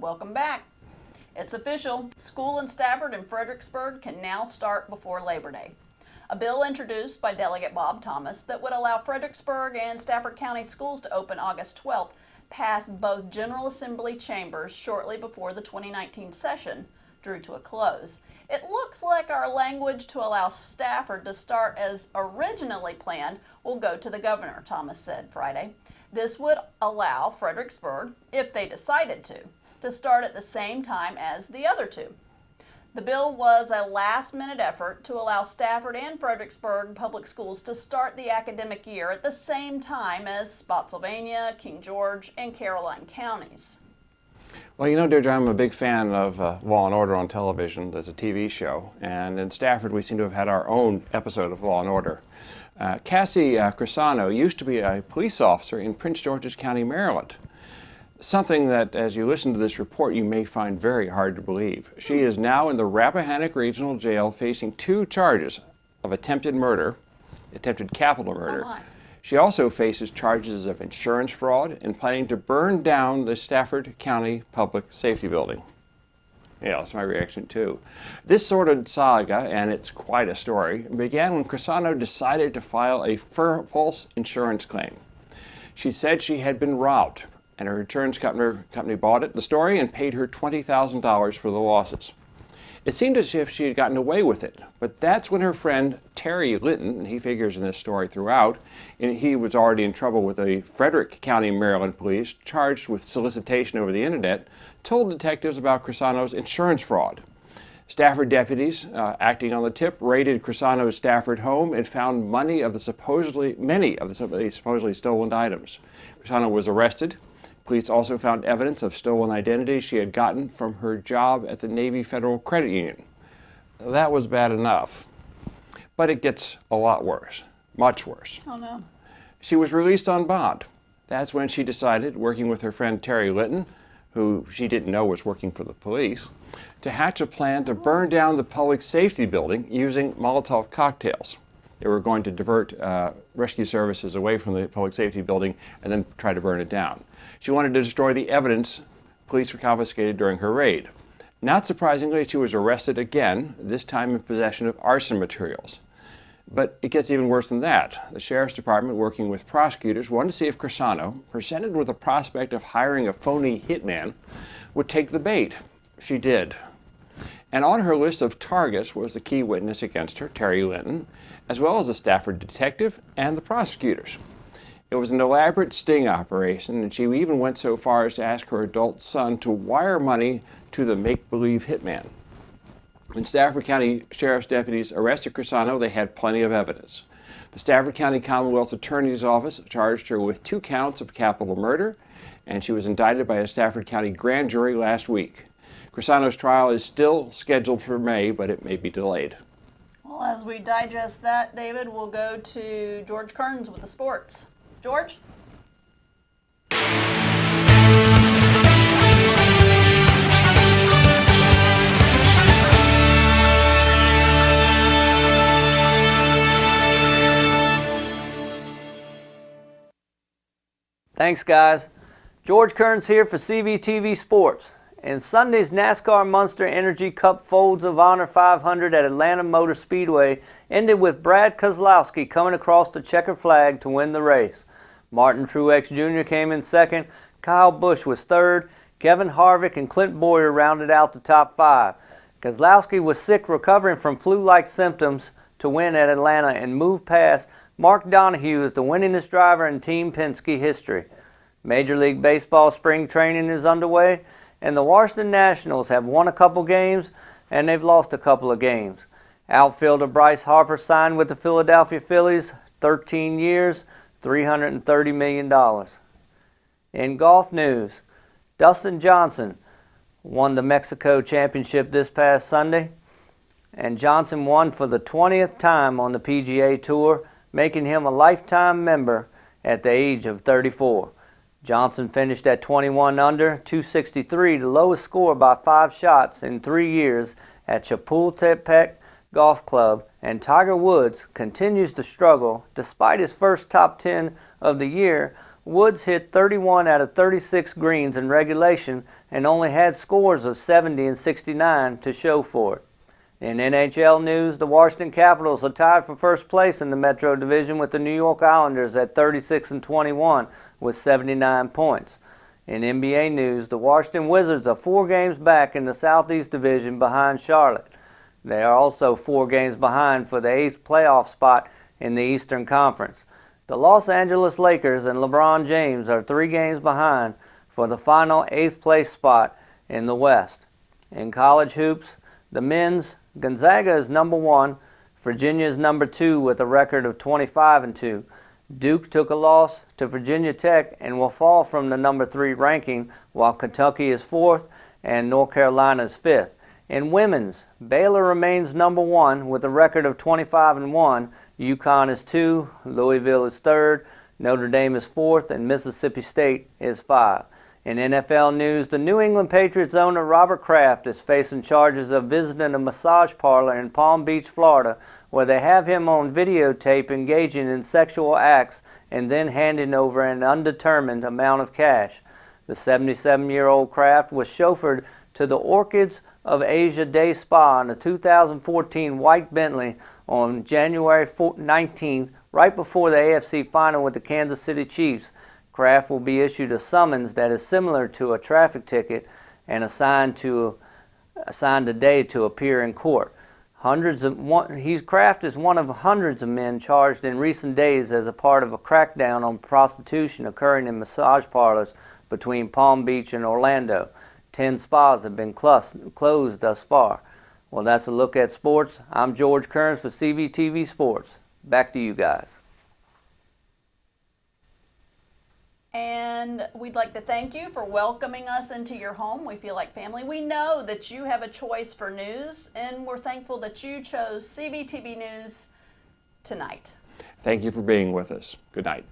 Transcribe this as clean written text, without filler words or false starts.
Welcome back. It's official. School in Stafford and Fredericksburg can now start before Labor Day. A bill introduced by Delegate Bob Thomas that would allow Fredericksburg and Stafford County schools to open August 12th passed both General Assembly chambers shortly before the 2019 session drew to a close. It looks like our language to allow Stafford to start as originally planned will go to the governor, Thomas said Friday. This would allow Fredericksburg, if they decided to start at the same time as the other two. The bill was a last-minute effort to allow Stafford and Fredericksburg public schools to start the academic year at the same time as Spotsylvania, King George, and Caroline counties. Well, you know, Deirdre, I'm a big fan of Law & Order on television. There's a TV show, and in Stafford we seem to have had our own episode of Law & Order. Cassie Crisano used to be a police officer in Prince George's County, Maryland. Something that, as you listen to this report, you may find very hard to believe. She is now in the Rappahannock Regional Jail facing 2 charges of attempted murder, attempted capital murder. She also faces charges of insurance fraud and planning to burn down the Stafford County Public Safety Building. Yeah, that's my reaction too. This sordid saga, and it's quite a story, began when Crisano decided to file a false insurance claim. She said she had been robbed, and her insurance company bought it, the story, and paid her $20,000 for the losses. It seemed as if she had gotten away with it, but that's when her friend Terry Litton, and he figures in this story throughout, and he was already in trouble with the Frederick County, Maryland police, charged with solicitation over the internet, told detectives about Crisano's insurance fraud. Stafford deputies, acting on the tip, raided Crisano's Stafford home and found many of the supposedly stolen items. Crisano was arrested. Police also found evidence of stolen identities she had gotten from her job at the Navy Federal Credit Union. That was bad enough, but it gets a lot worse, much worse. Oh no. She was released on bond. That's when she decided, working with her friend Terry Litton, who she didn't know was working for the police, to hatch a plan to burn down the public safety building using Molotov cocktails. They were going to divert rescue services away from the public safety building and then try to burn it down. She wanted to destroy the evidence police were confiscated during her raid. Not surprisingly, she was arrested again, this time in possession of arson materials. But it gets even worse than that. The Sheriff's Department, working with prosecutors, wanted to see if Crisano, presented with the prospect of hiring a phony hitman, would take the bait. She did. And on her list of targets was the key witness against her, Terry Litton, as well as the Stafford detective and the prosecutors. It was an elaborate sting operation, and she even went so far as to ask her adult son to wire money to the make-believe hitman. When Stafford County Sheriff's deputies arrested Crisano, they had plenty of evidence. The Stafford County Commonwealth's Attorney's Office charged her with 2 counts of capital murder, and she was indicted by a Stafford County grand jury last week. Crisano's trial is still scheduled for May, but it may be delayed. Well, as we digest that, David, we'll go to George Kearns with the sports. George? Thanks, guys. George Kearns here for CVTV Sports. In Sunday's NASCAR Monster Energy Cup Folds of Honor 500 at Atlanta Motor Speedway ended with Brad Keselowski coming across the checkered flag to win the race. Martin Truex Jr. came in second, Kyle Busch was third, Kevin Harvick and Clint Boyer rounded out the top 5. Keselowski was sick, recovering from flu-like symptoms to win at Atlanta and moved past Mark Donohue as the winningest driver in Team Penske history. Major League Baseball spring training is underway, and the Washington Nationals have won a couple games and they've lost a couple of games. Outfielder Bryce Harper signed with the Philadelphia Phillies, 13 years, $330 million. In golf news, Dustin Johnson won the Mexico Championship this past Sunday, and Johnson won for the 20th time on the PGA Tour, making him a lifetime member at the age of 34. Johnson finished at 21 under, 263, the lowest score by 5 shots in 3 years at Chapultepec Golf Club, and Tiger Woods continues to struggle despite his first top 10 of the year Woods hit 31 out of 36 greens in regulation and only had scores of 70 and 69 to show for it. In NHL news, the Washington Capitals are tied for first place in the Metro Division with the New York Islanders at 36 and 21 with 79 points. In NBA news, the Washington Wizards are 4 games back in the Southeast Division behind Charlotte. They are also 4 games behind for the 8th playoff spot in the Eastern Conference. The Los Angeles Lakers and LeBron James are 3 games behind for the final 8th place spot in the West. In college hoops, the men's, Gonzaga is number 1, Virginia is number 2 with a record of 25-2. Duke took a loss to Virginia Tech and will fall from the number 3 ranking, while Kentucky is 4th and North Carolina is 5th. In women's, Baylor remains number 1 with a record of 25-1. UConn is 2, Louisville is 3rd, Notre Dame is 4th, and Mississippi State is 5. In NFL news, the New England Patriots owner Robert Kraft is facing charges of visiting a massage parlor in Palm Beach, Florida, where they have him on videotape engaging in sexual acts and then handing over an undetermined amount of cash. The 77-year-old Kraft was chauffeured to the Orchids of Asia Day Spa in a 2014 white Bentley on January 19th, right before the AFC final with the Kansas City Chiefs. Kraft will be issued a summons that is similar to a traffic ticket and assigned a day to appear in court. Kraft is one of hundreds of men charged in recent days as a part of a crackdown on prostitution occurring in massage parlors between Palm Beach and Orlando. 10 spas have been closed thus far. Well, that's a look at sports. I'm George Kearns for CVTV Sports. Back to you guys. And we'd like to thank you for welcoming us into your home. We feel like family. We know that you have a choice for news, and we're thankful that you chose CVTV News tonight. Thank you for being with us. Good night.